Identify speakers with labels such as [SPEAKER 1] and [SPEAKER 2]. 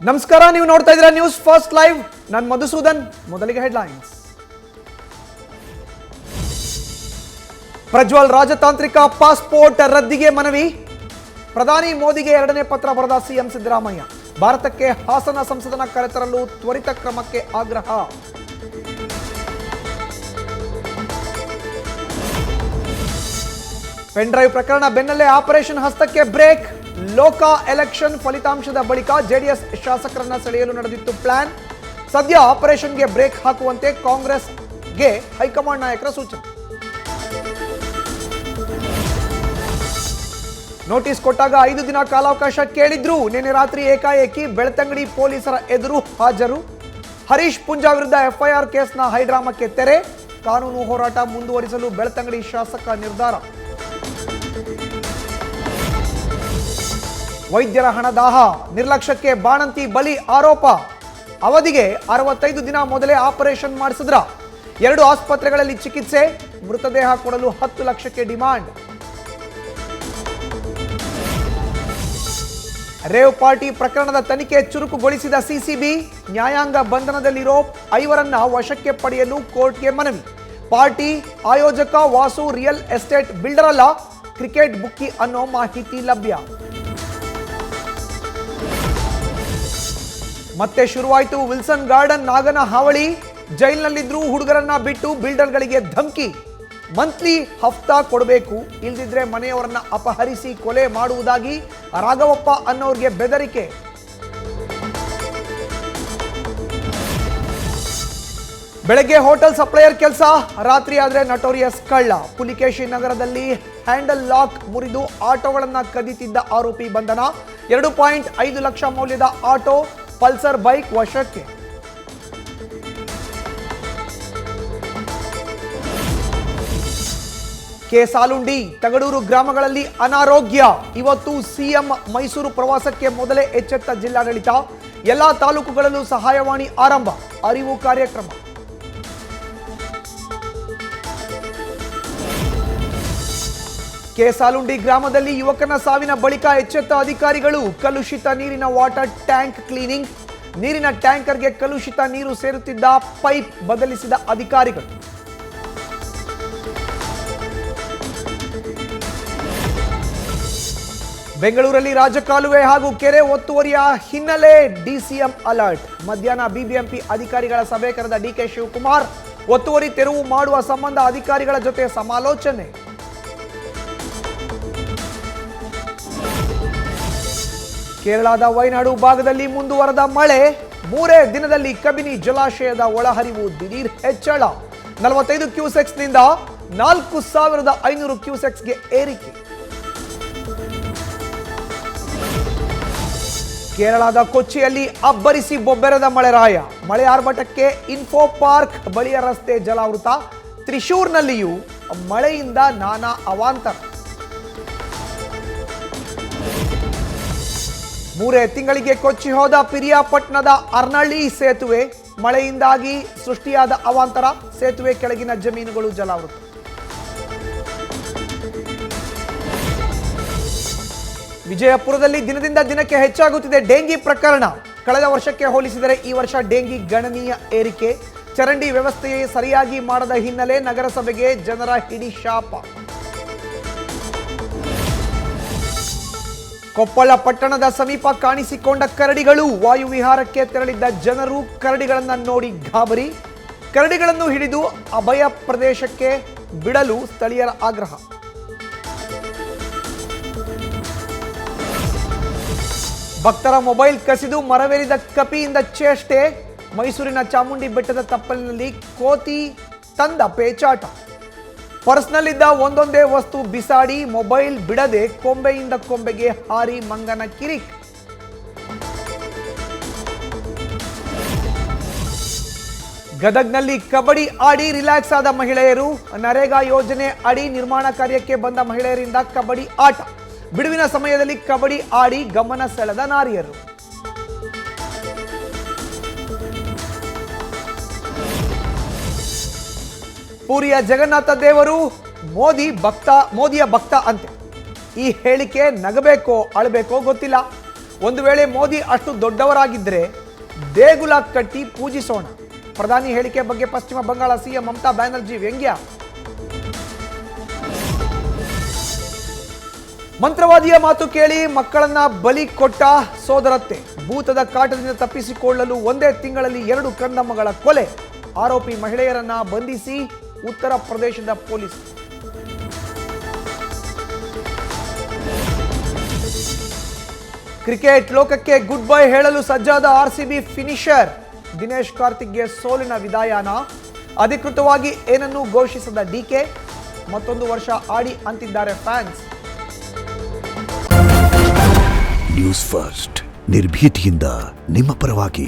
[SPEAKER 1] ನಮಸ್ಕಾರ, ನೀವು ನೋಡ್ತಾ ಇದ್ದೀರಾ ನ್ಯೂಸ್ ಫಸ್ಟ್ ಲೈವ್. ನಾನು ಮಧುಸೂದನ್. ಮೊದಲಿಗೆ ಹೆಡ್ಲೈನ್ಸ್. ಪ್ರಜ್ವಲ್ ರಾಜತಾಂತ್ರಿಕ ಪಾಸ್ಪೋರ್ಟ್ ರದ್ದಿಗೆ ಮನವಿ. ಪ್ರಧಾನಿ ಮೋದಿಗೆ ಎರಡನೇ ಪತ್ರ ಬರೆದ ಸಿಎಂ ಸಿದ್ದರಾಮಯ್ಯ. ಭಾರತಕ್ಕೆ ಹಾಸನ ಸಂಸದನ ಕರೆತರಲು ತ್ವರಿತ ಕ್ರಮಕ್ಕೆ ಆಗ್ರಹ. ಪೆನ್ ಡ್ರೈವ್ ಪ್ರಕರಣ ಬೆನ್ನಲ್ಲೇ ಆಪರೇಷನ್ ಹಸ್ತಕ್ಕೆ ಬ್ರೇಕ್. ಲೋಕ ಎಲೆಕ್ಷನ್ ಫಲಿತಾಂಶದ ಬಳಿಕ ಜೆಡಿಎಸ್ ಶಾಸಕರನ್ನ ಸೆಳೆಯಲು ನಡೆದಿತ್ತು ಪ್ಲಾನ್. ಸದ್ಯ ಆಪರೇಷನ್ಗೆ ಬ್ರೇಕ್ ಹಾಕುವಂತೆ ಕಾಂಗ್ರೆಸ್ಗೆ ಹೈಕಮಾಂಡ್ ನಾಯಕರ ಸೂಚನೆ. ನೋಟಿಸ್ ಕೊಟ್ಟಾಗ 5 ದಿನ ಕಾಲಾವಕಾಶ ಕೇಳಿದ್ರು. ನಿನ್ನೆ ರಾತ್ರಿ ಏಕಾಏಕಿ ಬೆಳ್ತಂಗಡಿ ಪೊಲೀಸರ ಎದುರು ಹಾಜರು. ಹರೀಶ್ ಪುಂಜಾ ವಿರುದ್ಧ ಎಫ್ಐಆರ್ ಕೇಸ್ನ ಹೈಡ್ರಾಮಕ್ಕೆ ತೆರೆ. ಕಾನೂನು ಹೋರಾಟ ಮುಂದುವರಿಸಲು ಬೆಳ್ತಂಗಡಿ ಶಾಸಕ ನಿರ್ಧಾರ. ವೈದ್ಯರ ಹಣದಾಹ, ನಿರ್ಲಕ್ಷ್ಯಕ್ಕೆ ಬಾಣಂತಿ ಬಲಿ ಆರೋಪ. ಅವಧಿಗೆ 65 ದಿನ ಮೊದಲೇ ಆಪರೇಷನ್ ಮಾಡಿಸಿದ್ರ. 2 ಆಸ್ಪತ್ರೆಗಳಲ್ಲಿ ಚಿಕಿತ್ಸೆ. ಮೃತದೇಹ ಕೊಡಲು 10 ಲಕ್ಷಕ್ಕೆ ಡಿಮಾಂಡ್. ರೇವ್ ಪಾರ್ಟಿ ಪ್ರಕರಣದ ತನಿಖೆ ಚುರುಕುಗೊಳಿಸಿದ ಸಿಸಿಬಿ. ನ್ಯಾಯಾಂಗ ಬಂಧನದಲ್ಲಿರೋ 5ರನ್ನ ವಶಕ್ಕೆ ಪಡೆಯಲು ಕೋರ್ಟ್ಗೆ ಮನವಿ. ಪಾರ್ಟಿ ಆಯೋಜಕ ವಾಸು ರಿಯಲ್ ಎಸ್ಟೇಟ್ ಬಿಲ್ಡರ್ ಅಲ್ಲ, ಕ್ರಿಕೆಟ್ ಬುಕ್ಕಿ ಅನ್ನೋ ಮಾಹಿತಿ ಲಭ್ಯ. ಮತ್ತೆ ಶುರುವಾಯಿತು ವಿಲ್ಸನ್ ಗಾರ್ಡನ್ ನಾಗನ ಹಾವಳಿ. ಜೈಲಿನಲ್ಲಿದ್ರೂ ಹುಡುಗರನ್ನ ಬಿಟ್ಟು ಬಿಲ್ಡರ್ಗಳಿಗೆ ಧಮಕಿ. ಮಂತ್ಲಿ ಹಫ್ತಾ ಕೊಡಬೇಕು, ಇಲ್ದಿದ್ರೆ ಮನೆಯವರನ್ನ ಅಪಹರಿಸಿ ಕೊಲೆ ಮಾಡುವುದಾಗಿ ರಾಘವಪ್ಪ ಅನ್ನೋರ್ಗೆ ಬೆದರಿಕೆ. ಬೆಳಗ್ಗೆ ಹೋಟೆಲ್ ಸಪ್ಲೈಯರ್ ಕೆಲಸ, ರಾತ್ರಿ ಆದ್ರೆ ನಟೋರಿಯಸ್ ಕಳ್ಳ. ಪುಲಿಕೇಶಿ ನಗರದಲ್ಲಿ ಹ್ಯಾಂಡಲ್ ಲಾಕ್ ಮುರಿದು ಆಟೋಗಳನ್ನ ಕದಿತಿದ್ದ ಆರೋಪಿ ಬಂಧನ. 2.5 ಲಕ್ಷ ಮೌಲ್ಯದ ಆಟೋ, ಪಲ್ಸರ್ ಬೈಕ್ ವಶಕ್ಕೆ. ಸಾಲುಂಡಿ, ತಗಡೂರು ಗ್ರಾಮಗಳಲ್ಲಿ ಅನಾರೋಗ್ಯ. ಇವತ್ತು ಸಿಎಂ ಮೈಸೂರು ಪ್ರವಾಸಕ್ಕೆ ಮೊದಲೇ ಎಚ್ಚೆತ್ತ ಜಿಲ್ಲಾಡಳಿತ. ಎಲ್ಲಾ ತಾಲೂಕುಗಳಲ್ಲೂ ಸಹಾಯವಾಣಿ ಆರಂಭ. ಅರಿವು ಕಾರ್ಯಕ್ರಮ. ಸಾಲುಂಡಿ ಗ್ರಾಮದಲ್ಲಿ ಯುವಕನ ಸಾವಿನ ಬಳಿಕ ಎಚ್ಚೆತ್ತ ಅಧಿಕಾರಿಗಳು. ಕಲುಷಿತ ನೀರಿನ ವಾಟರ್ ಟ್ಯಾಂಕ್ ಕ್ಲೀನಿಂಗ್. ನೀರಿನ ಟ್ಯಾಂಕರ್ಗೆ ಕಲುಷಿತ ನೀರು ಸೇರುತ್ತಿದ್ದ ಪೈಪ್ ಬದಲಿಸಿದ ಅಧಿಕಾರಿಗಳು. ಬೆಂಗಳೂರಲ್ಲಿ ರಾಜಕಾಲುವೆ ಹಾಗೂ ಕೆರೆ ಒತ್ತುವರಿಯ ಹಿನ್ನೆಲೆ ಡಿಸಿಎಂ ಅಲರ್ಟ್. ಮಧ್ಯಾಹ್ನ ಬಿಬಿಎಂಪಿ ಅಧಿಕಾರಿಗಳ ಸಭೆ ಕರೆದ ಡಿಕೆ ಶಿವಕುಮಾರ್. ಒತ್ತುವರಿ ತೆರವು ಮಾಡುವ ಸಂಬಂಧ ಅಧಿಕಾರಿಗಳ ಜೊತೆ ಸಮಾಲೋಚನೆ. ಕೇರಳದ ವಯನಾಡು ಭಾಗದಲ್ಲಿ ಮುಂದುವರೆದ ಮಳೆ. 3 ದಿನದಲ್ಲಿ ಕಬಿನಿ ಜಲಾಶಯದ ಒಳಹರಿವು ದಿಢೀರ್ ಹೆಚ್ಚಳ. 45 ಕ್ಯೂಸೆಕ್ಸ್ನಿಂದ 4500 ಕ್ಯೂಸೆಕ್ಸ್ಗೆ ಏರಿಕೆ. ಕೇರಳದ ಕೊಚ್ಚಿಯಲ್ಲಿ ಅಬ್ಬರಿಸಿ ಬೊಬ್ಬೆರದ ಮಳೆರಾಯ. ಮಳೆ ಆರ್ಭಟಕ್ಕೆ ಇನ್ಫೋ ಪಾರ್ಕ್ ಬಳಿಯ ರಸ್ತೆ ಜಲಾವೃತ. ತ್ರಿಶೂರ್ನಲ್ಲಿಯೂ ಮಳೆಯಿಂದ ನಾನಾ ಅವಾಂತರ. 3 ತಿಂಗಳಿಗೆ ಕೊಚ್ಚಿ ಹೋದ ಪಿರಿಯಾಪಟ್ಟಣದ ಅರ್ನಳ್ಳಿ ಸೇತುವೆ. ಮಳೆಯಿಂದಾಗಿ ಸೃಷ್ಟಿಯಾದ ಅವಾಂತರ. ಸೇತುವೆ ಕೆಳಗಿನ ಜಮೀನುಗಳು ಜಲಾವೃತ. ವಿಜಯಪುರದಲ್ಲಿ ದಿನದಿಂದ ದಿನಕ್ಕೆ ಹೆಚ್ಚಾಗುತ್ತಿದೆ ಡೆಂಗಿ ಪ್ರಕರಣ. ಕಳೆದ ವರ್ಷಕ್ಕೆ ಹೋಲಿಸಿದರೆ ಈ ವರ್ಷ ಡೆಂಗಿ ಗಣನೀಯ ಏರಿಕೆ. ಚರಂಡಿ ವ್ಯವಸ್ಥೆ ಸರಿಯಾಗಿ ಮಾಡದ ಹಿನ್ನೆಲೆ ನಗರಸಭೆಗೆ ಜನರ ಹಿಡಿ ಶಾಪ. ಕೊಪ್ಪಳ ಪಟ್ಟಣದ ಸಮೀಪ ಕಾಣಿಸಿಕೊಂಡ ಕರಡಿಗಳು. ವಾಯುವಿಹಾರಕ್ಕೆ ತೆರಳಿದ್ದ ಜನರು ಕರಡಿಗಳನ್ನು ನೋಡಿ ಗಾಬರಿ. ಕರಡಿಗಳನ್ನು ಹಿಡಿದು ಅಭಯ ಪ್ರದೇಶಕ್ಕೆ ಬಿಡಲು ಸ್ಥಳೀಯರ ಆಗ್ರಹ. ಭಕ್ತರ ಮೊಬೈಲ್ ಕಸಿದು ಮರವೇರಿದ ಕಪಿಯಿಂದ ಚೇಷ್ಟೆ. ಮೈಸೂರಿನ ಚಾಮುಂಡಿ ಬೆಟ್ಟದ ತಪ್ಪಲಿನಲ್ಲಿ ಕೋತಿ ತಂದ ಪೇಚಾಟ. ಪರ್ಸ್ನಲ್ಲಿದ್ದ ಒಂದೊಂದೇ ವಸ್ತು ಬಿಸಾಡಿ ಮೊಬೈಲ್ ಬಿಡದೆ ಕೊಂಬೆಯಿಂದ ಕೊಂಬೆಗೆ ಹಾರಿ ಮಂಗನ ಕಿರಿಕ್. ಗದಗ್ನಲ್ಲಿ ಕಬಡ್ಡಿ ಆಡಿ ರಿಲ್ಯಾಕ್ಸ್ ಆದ ಮಹಿಳೆಯರು. ನರೇಗಾ ಯೋಜನೆ ಅಡಿ ನಿರ್ಮಾಣ ಕಾರ್ಯಕ್ಕೆ ಬಂದ ಮಹಿಳೆಯರಿಂದ ಕಬಡ್ಡಿ ಆಟ. ಬಿಡುವಿನ ಸಮಯದಲ್ಲಿ ಕಬಡ್ಡಿ ಆಡಿ ಗಮನ ಸೆಳೆದ ನಾರಿಯರು. ಪುರಿಯ ಜಗನ್ನಾಥ ದೇವರು ಮೋದಿಯ ಭಕ್ತ ಅಂತೆ. ಈ ಹೇಳಿಕೆ ನಗಬೇಕೋ ಅಳಬೇಕೋ ಗೊತ್ತಿಲ್ಲ. ಒಂದು ವೇಳೆ ಮೋದಿ ಅಷ್ಟು ದೊಡ್ಡವರಾಗಿದ್ದರೆ ದೇಗುಲ ಕಟ್ಟಿ ಪೂಜಿಸೋಣ. ಪ್ರಧಾನಿ ಹೇಳಿಕೆ ಬಗ್ಗೆ ಪಶ್ಚಿಮ ಬಂಗಾಳ ಸಿಎಂ ಮಮತಾ ಬ್ಯಾನರ್ಜಿ ವ್ಯಂಗ್ಯ. ಮಂತ್ರವಾದಿಯ ಮಾತು ಕೇಳಿ ಮಕ್ಕಳನ್ನ ಬಲಿ ಕೊಟ್ಟ ಸೋದರತ್ತೆ. ಭೂತದ ಕಾಟದಿಂದ ತಪ್ಪಿಸಿಕೊಳ್ಳಲು ಒಂದೇ ತಿಂಗಳಲ್ಲಿ 2 ಕಂದಮ್ಮಗಳ ಕೊಲೆ. ಆರೋಪಿ ಮಹಿಳೆಯರನ್ನ ಬಂಧಿಸಿ ಉತ್ತರ ಪ್ರದೇಶದ ಪೊಲೀಸ್. ಕ್ರಿಕೆಟ್ ಲೋಕಕ್ಕೆ ಗುಡ್ ಬೈ ಹೇಳಲು ಸಜ್ಜಾದ ಆರ್ಸಿಬಿ ಫಿನಿಷರ್. ದಿನೇಶ್ ಕಾರ್ತಿಕ್ಗೆ ಸೋಲಿನ ವಿದಾಯನ. ಅಧಿಕೃತವಾಗಿ ಏನನ್ನೂ ಘೋಷಿಸದ ಡಿಕೆ. ಮತ್ತೊಂದು ವರ್ಷ ಆಡಿ ಅಂತಿದ್ದಾರೆ ಫ್ಯಾನ್ಸ್.
[SPEAKER 2] ನ್ಯೂಸ್ ಫಸ್ಟ್ ನಿರ್ಭೀತಿಯಿಂದ ನಿಮ್ಮ ಪರವಾಗಿ.